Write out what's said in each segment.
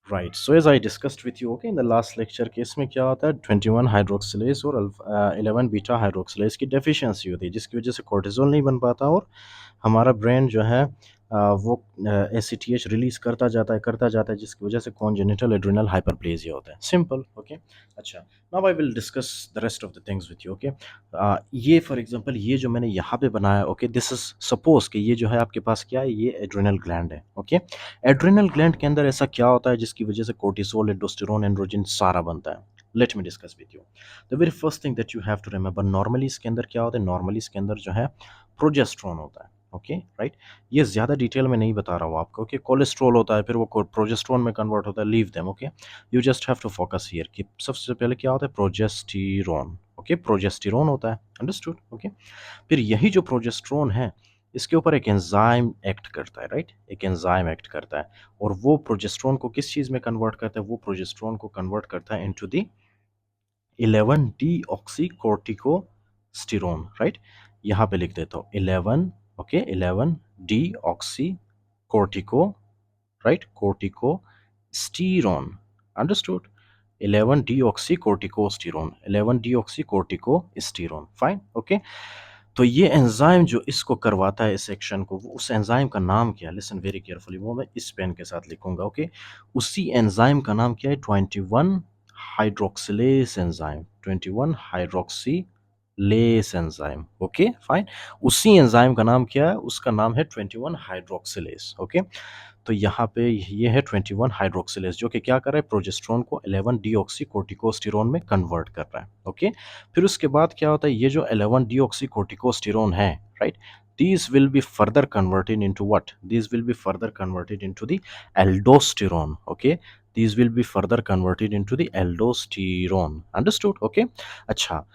Right, so as I discussed with you okay in the last lecture के, इसमें क्या होता है 21 हाइड्रोक्सिलेज और 11 बीटा हाइड्रोक्सिलेज की डेफिशिएंसी होती है, जिसकी वजह से कोर्टिसोल नहीं बन पाता और हमारा ब्रेन जो है वो ACTH रिलीज करता जाता है जिसकी वजह से कॉन्जेनिटल एड्रिनल हाइपरप्लेजिया होता है। Simple, okay. अच्छा, now I will discuss the rest of the things with you, okay. ये फॉर एग्जांपल ये जो मैंने यहाँ पे बनाया, ओके, दिस इज सपोज कि ये जो है आपके पास क्या है, ये एड्रिनल ग्लैंड है, ओके। एड्रिनल ग्लैंड के अंदर ऐसा क्या होता है जिसकी वजह से कोर्टिसोल, एल्डोस्टेरोन, एंड्रोजन सारा बनता है? Let me discuss with you. The very first thing that you have to remember, normally इसके अंदर क्या होता है, नॉर्मली इसके अंदर जो है प्रोजेस्ट्रॉन होता है, ओके, राइट। ये ज़्यादा डिटेल में नहीं बता रहा हूँ आपको, ओके। कोलेस्ट्रॉल होता है, फिर वो प्रोजेस्ट्रॉन में कन्वर्ट होता है, leave them, okay. You just have to focus here कि सबसे पहले क्या होता है, प्रोजेस्टिरोन, ओके, प्रोजेस्टिरोन होता है, अंडरस्टूड, ओके। फिर यही जो प्रोजेस्ट्रॉन है, इसके ऊपर एक एंजाइम एक्ट करता है, राइट, एक एंजाइम एक्ट करता है, और वो प्रोजेस्ट्रॉन को किस चीज़ में कन्वर्ट करता है, वो प्रोजेस्ट्रॉन को कन्वर्ट करता है into the 11 deoxy corticosterone, right. यहाँ पे लिख देता हूँ 11, okay, 11 deoxy cortico, right, corticosterone, understood. 11 deoxy corticosterone, 11 deoxy corticosterone, fine, okay. तो ये एंजाइम जो इसको करवाता है इस एक्शन को, वो उस एंजाइम का नाम क्या है, लिसन वेरी केयरफुली, वो मैं इस पेन के साथ लिखूंगा, ओके। उसी एंजाइम का नाम क्या है, 21 हाइड्रोक्सिलेस एंजाइम, 21 हाइड्रोक्सीलेस एंजाइम, ओके, फाइन। उसी एंजाइम का नाम क्या है, उसका नाम है 21 हाइड्रोक्सिलेस, ओके। तो यहाँ पे ये है 21 हाइड्रोक्सिलेज, जो कि क्या कर रहा है, प्रोजेस्ट्रॉन को 11 डीऑक्सी कोर्टिकोस्टेरोन में कन्वर्ट कर रहा है, ओके। फिर उसके बाद क्या होता है, ये जो 11 डीऑक्सी कोर्टिकोस्टेरोन है, right, these will be further converted into what, these will be further converted into the aldosterone, okay, these will be further converted into the aldosterone, understood, okay। अच्छा,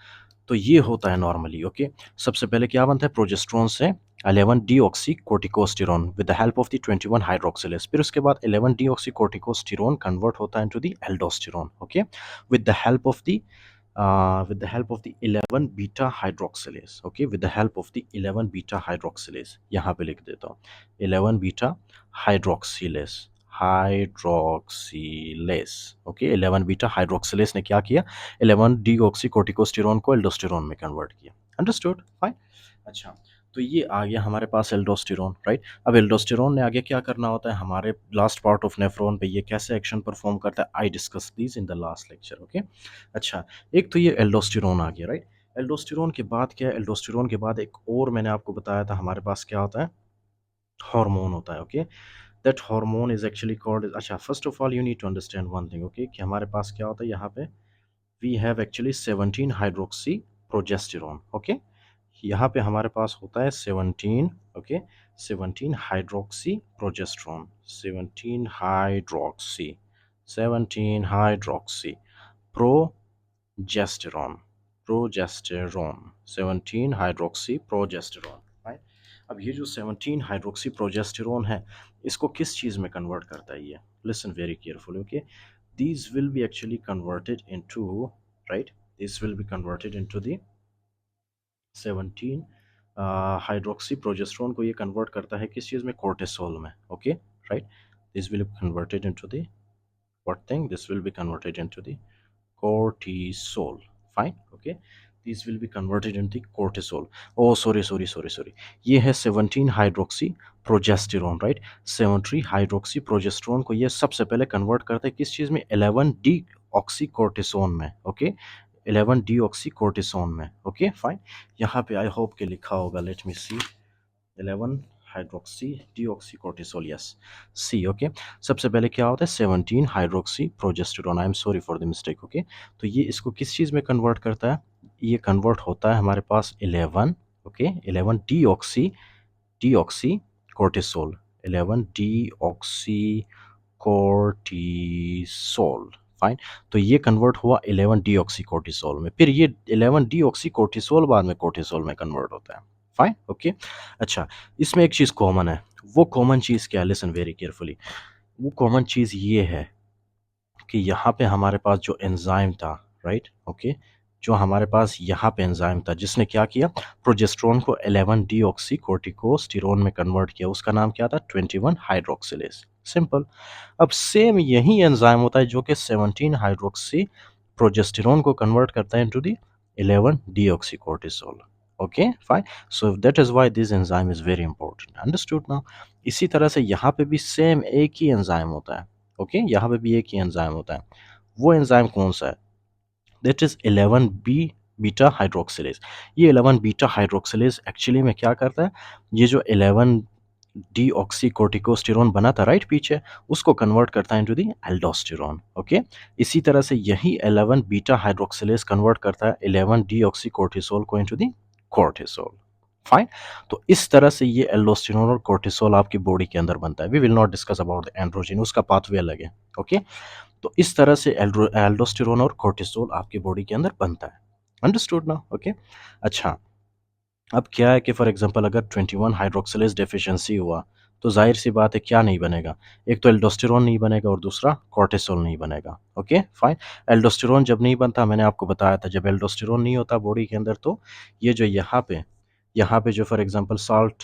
तो ये होता है नॉर्मली, ओके। सबसे पहले क्या बनता है, प्रोजेस्ट्रॉन से 11 deoxy corticosterone with the help of the 21 hydroxylase, फिर उसके बाद 11 डीऑक्सी कोर्टिकोस्टेरोन कन्वर्ट होता है into the aldosterone, okay, with the help of the with the help of the 11 beta hydroxylase, okay, with the help of the 11 beta hydroxylase, यहाँ पे लिख देता हूँ 11 beta hydroxylase, हाइड्रोक्सीलेस, ओके। 11 बीटा हाइड्रोक्सिलेस ने क्या किया, 11 डीऑक्सीकोर्टिकोस्टेरोन को एल्डोस्टेरोन में कन्वर्ट किया, अंडरस्टूड, फाइन। अच्छा, तो ये आ गया हमारे पास एल्डोस्टेरोन, राइट। अब एल्डोस्टेरोन ने आगे क्या करना होता है, हमारे लास्ट पार्ट ऑफ नेफ्रॉन पे ये कैसे एक्शन परफॉर्म करता है, I discuss these in the last lecture, okay. अच्छा, एक तो ये एल्डोस्टेरोन आ गया, राइट। एल्डोस्टेरोन के बाद क्या है, एल्डोस्टेरोन के बाद एक और मैंने आपको बताया था, हमारे पास क्या होता है, हार्मोन होता है, okay. That hormone is actually called, अच्छा, first of all you need to understand one thing, okay, कि हमारे पास क्या होता है यहाँ पे, we have actually 17 hydroxy progesterone, okay. यहाँ पे हमारे पास होता है 17, okay, 17 hydroxy progesterone, 17 hydroxy, 17 hydroxy progesterone, progesterone, 17 hydroxy progesterone, right. अब ये जो 17 हाइड्रोक्सी प्रोजेस्टेरोन है, इसको किस चीज़ में कन्वर्ट करता है ये, listen very carefully, okay. These will be actually converted into, right, this will be converted into the 17 hydroxy progesterone को ये कन्वर्ट करता है किस चीज़ में, कोर्टिसोल में, okay, right. This will be converted into the what thing, this will be converted into the cortisol, fine, okay, these will be converted into cortisol, oh sorry, ये है 17 hydroxy progesterone, right. 17 hydroxy progesterone को ये सबसे पहले convert करता है किस चीज़ में, 11 डी ऑक्सी कोर्टिसोन में, ओके, 11 डी ऑक्सी कोर्टिसोन में, ओके, फाइन। यहाँ पे आई होप के लिखा होगा, लेट मी सी, 11 हाइड्रोक्सी डीऑक्सी कोर्टिसोल, यस, सी, ओके। सबसे पहले क्या होता है, 17 hydroxy progesterone, I am sorry for the mistake, okay. तो ये इसको किस चीज़ में कन्वर्ट करता है, ये कन्वर्ट होता है हमारे पास 11, okay, 11 deoxy, deoxy cortisol, 11 deoxy cortisol, fine. तो ये कन्वर्ट हुआ 11 डीऑक्सी कोर्टिसोल में, फिर ये 11 डीऑक्सी कोर्टिसोल बाद में कोर्टिसोल में कन्वर्ट होता है, फाइन, ओके। अच्छा, इसमें एक चीज़ कॉमन है, वो कॉमन चीज़ क्या है, लिसन वेरी केयरफुली, वो कॉमन चीज़ ये है कि यहाँ पे हमारे पास जो एंजाइम था, राइट, ओके, जो हमारे पास यहाँ पे एंजाइम था जिसने क्या किया, प्रोजेस्टेरोन को 11 डीऑक्सी कोर्टिकोस्टेरोन में कन्वर्ट किया, उसका नाम क्या था, 21 हाइड्रोक्सिलेज, सिंपल। अब सेम यही एंजाइम होता है जो कि 17 हाइड्रोक्सी प्रोजेस्टेरोन को कन्वर्ट करता है into the 11 deoxy cortisol. Okay fine. So that is why this enzyme is very important, understood now. इसी तरह से यहाँ पे भी सेम एक ही एंजाइम होता है। ओके यहाँ पे भी एक ही एंजाइम होता है। वो एंजाइम कौन सा है? That is 11 B beta hydroxylase. ये 11 बीटा हाइड्रोक्सिलेज एक्चुअली में क्या करता है, ये जो 11 डी ऑक्सी कोर्टिकोस्टेरोन बना था राइट पीछे, उसको कन्वर्ट करता है इनटू दी एल्डोस्टेरोन। ओके इसी तरह से यही 11 बीटा हाइड्रोक्सिलेज कन्वर्ट करता है 11 डी ऑक्सी कोर्टिसोल को इनटू दी कोर्टिसोल। फाइन। तो इस तरह से ये एल्डोस्टेरोन और कोर्टिसोल आपकी बॉडी के अंदर बनता है। We will not discuss about the androgen, उसका पाथवे अलग है। ओके तो इस तरह से एल्डोस्टेरोन और कोर्टिसोल आपकी बॉडी के अंदर बनता है। अंडरस्टूड ना? ओके अच्छा, अब क्या है कि फॉर एग्जांपल अगर 21 हाइड्रोक्सिलेज डेफिशिएंसी हुआ तो जाहिर सी बात है क्या नहीं बनेगा, एक तो एल्डोस्टेरोन नहीं बनेगा और दूसरा कोर्टिसोल नहीं बनेगा। Okay fine. एल्डोस्टेरोन जब नहीं बनता, मैंने आपको बताया था, जब एल्डोस्टेरोन नहीं होता बॉडी के अंदर तो ये जो यहाँ पे जो फॉर एग्जांपल साल्ट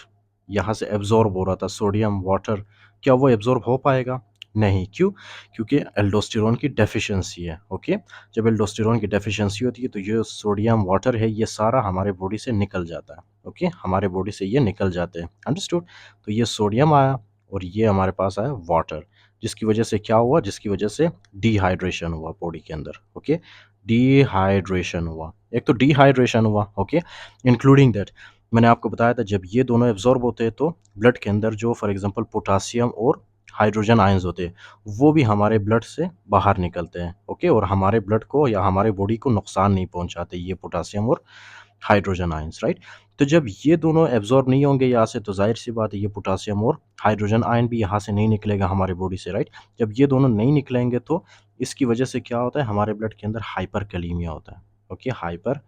यहाँ से एब्जॉर्ब हो रहा था, सोडियम वाटर, क्या वो एब्जॉर्ब हो पाएगा? नहीं। क्यों? क्योंकि एल्डोस्टेरोन की डेफिशिएंसी है। ओके जब एल्डोस्टेरोन की डेफिशिएंसी होती है तो ये सोडियम वाटर है, ये सारा हमारे बॉडी से निकल जाता है। ओके हमारे बॉडी से ये निकल जाते हैं। अंडरस्टूड? तो ये सोडियम आया और ये हमारे पास आया वाटर, जिसकी वजह से क्या हुआ, जिसकी वजह से डिहाइड्रेशन हुआ बॉडी के अंदर। ओके डिहाइड्रेशन हुआ, एक तो डिहाइड्रेशन हुआ। ओके इंक्लूडिंग दैट मैंने आपको बताया था जब ये दोनों एब्जॉर्ब होते हैं तो ब्लड के अंदर जो फॉर एग्जांपल पोटासियम और हाइड्रोजन आयंस होते हैं वो भी हमारे ब्लड से बाहर निकलते हैं। ओके और हमारे ब्लड को या हमारे बॉडी को नुकसान नहीं पहुंचाते ये पोटासियम और हाइड्रोजन आयंस, राइट? तो जब ये दोनों एब्जॉर्ब नहीं होंगे यहाँ से तो जाहिर सी बात है ये पोटासियम और हाइड्रोजन आयन भी यहाँ से नहीं निकलेगा हमारे बॉडी से, राइट? जब ये दोनों नहीं निकलेंगे तो इसकी वजह से क्या होता है, हमारे ब्लड के अंदर हाइपर कैलीमिया होता है। Okay hyper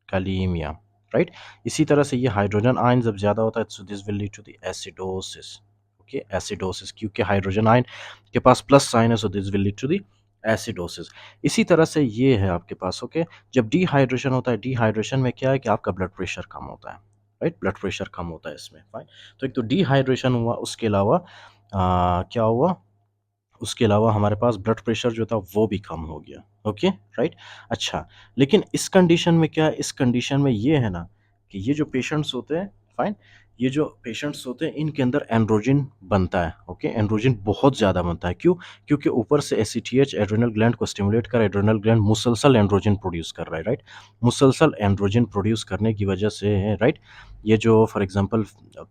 kalaemia, right? इसी तरह से ये हाइड्रोजन आयन जब ज़्यादा होता है so this will lead to the acidosis. Okay acidosis, क्योंकि हाइड्रोजन आयन के पास प्लस साइन है so this will lead to the acidosis. इसी तरह से ये है आपके पास। ओके जब डिहाइड्रेशन होता है, डिहाइड्रेशन में क्या है कि आपका ब्लड प्रेशर कम होता है, राइट? ब्लड प्रेशर कम होता है इसमें। फाइन। तो एक तो डिहाइड्रेशन हुआ, उसके अलावा क्या हुआ, उसके अलावा हमारे पास ब्लड प्रेशर जो था वो भी कम हो गया। Okay right. अच्छा लेकिन इस कंडीशन में क्या है, इस कंडीशन में ये है ना कि ये जो पेशेंट्स होते हैं, फाइन, ये जो पेशेंट्स होते हैं इनके अंदर एंड्रोजन बनता है। ओके एंड्रोजन बहुत ज़्यादा बनता है। क्यों? क्योंकि ऊपर से एसीटीएच एड्रेनल ग्लैंड को स्टिमुलेट कर, एड्रेनल ग्लैंड मुसलसल एंड्रोजन प्रोड्यूस कर रहा है, राइट? मुसलसल एंड्रोजन प्रोड्यूस करने की वजह से, राइट, ये जो फॉर एग्जांपल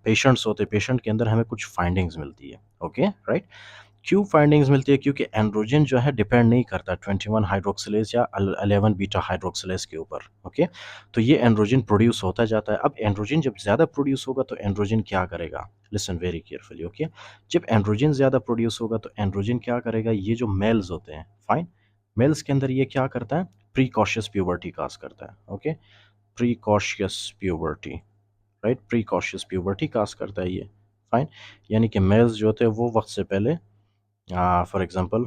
पेशेंट्स होते हैं, पेशेंट के अंदर हमें कुछ फाइंडिंग्स मिलती है। Okay right. क्यों फाइंडिंग्स मिलती है? क्योंकि एंड्रोजन जो है डिपेंड नहीं करता 21 हाइड्रोक्सिलेज या 11 बीटा हाइड्रोक्सिलेज के ऊपर। ओके तो ये एंड्रोजन प्रोड्यूस होता जाता है। अब एंड्रोजन जब ज़्यादा प्रोड्यूस होगा तो एंड्रोजन क्या करेगा, लिसन वेरी केयरफुली। ओके जब एंड्रोजन ज़्यादा प्रोड्यूस होगा तो एंड्रोजन क्या करेगा, ये जो मेल्स होते हैं, फाइन, मेल्स के अंदर ये क्या करता है, प्रीकॉशियस प्यूबर्टी काज करता है। Okay precocious puberty, right, precocious puberty cause करता है ये। फाइन। यानी कि मेल्स जो होते हैं वो वक्त से पहले फॉर एग्जांपल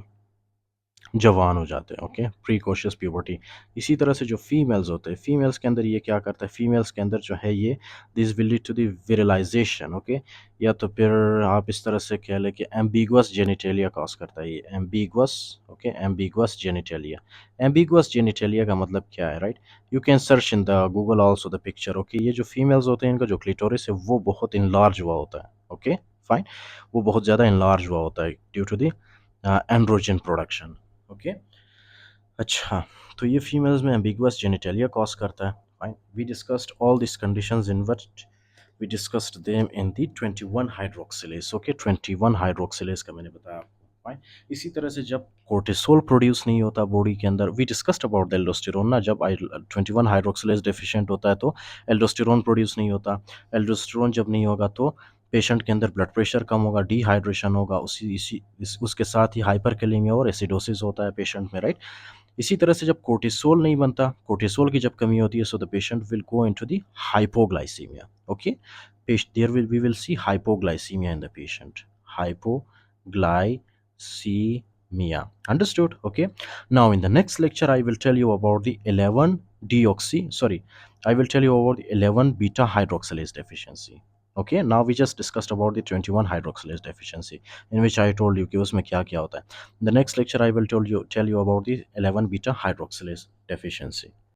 जवान हो जाते हैं। Okay precocious puberty. इसी तरह से जो फीमेल्स होते हैं, फीमेल्स के अंदर ये क्या करता है, फीमेल्स के अंदर जो है ये this will lead to the virilization. Okay या तो फिर आप इस तरह से कह लें कि एम्बिगुअस जेनिटेलिया कॉज करता है ये, ambiguous. Okay ambiguous genitalia. Ambiguous genitalia का मतलब क्या है, right? You can search in the Google also the picture. Okay ये जो फीमेल्स होते हैं इनका जो क्लिटोरिस है वो बहुत इनलार्ज हुआ होता है। Okay fine. वो बहुत ज़्यादा इनलार्ज हुआ होता है due to the androgen production. Okay अच्छा, तो ये फीमेल्स में एम्बिगुअस जेनिटेलिया कॉज करता है। Fine. We discussed all this conditions in which we discussed them in the 21 hydroxylase. Okay 21 hydroxylase का मैंने बताया आपको। फाइन। इसी तरह से जब कोर्टिसोल प्रोड्यूस नहीं होता बॉडी के अंदर, we discussed about the aldosterone ना, जब 21 हाइड्रोक्सिलेज डेफिशिएंट होता है तो एल्डोस्टेरोन प्रोड्यूस नहीं होता। एल्डोस्टेरोन जब नहीं होगा तो पेशेंट के अंदर ब्लड प्रेशर कम होगा, डिहाइड्रेशन होगा, उसके साथ ही हाइपरकैलेमिया और एसिडोसिस होता है पेशेंट में, राइट? इसी तरह से जब कोर्टिसोल नहीं बनता, कोर्टिसोल की जब कमी होती है so the patient will go into the hypoglycaemia. Okay there will we will see hypoglycaemia in the patient, hypoglycaemia. Understood? Okay. Now in the next lecture I will tell you about the 11 deoxy, sorry, I will tell you about the 11 beta hydroxylase deficiency. Okay, now we just discussed about the 21 hydroxylase deficiency, in which I told you कि उसमें क्या क्या होता है. The next lecture I will tell you about the 11 beta hydroxylase deficiency.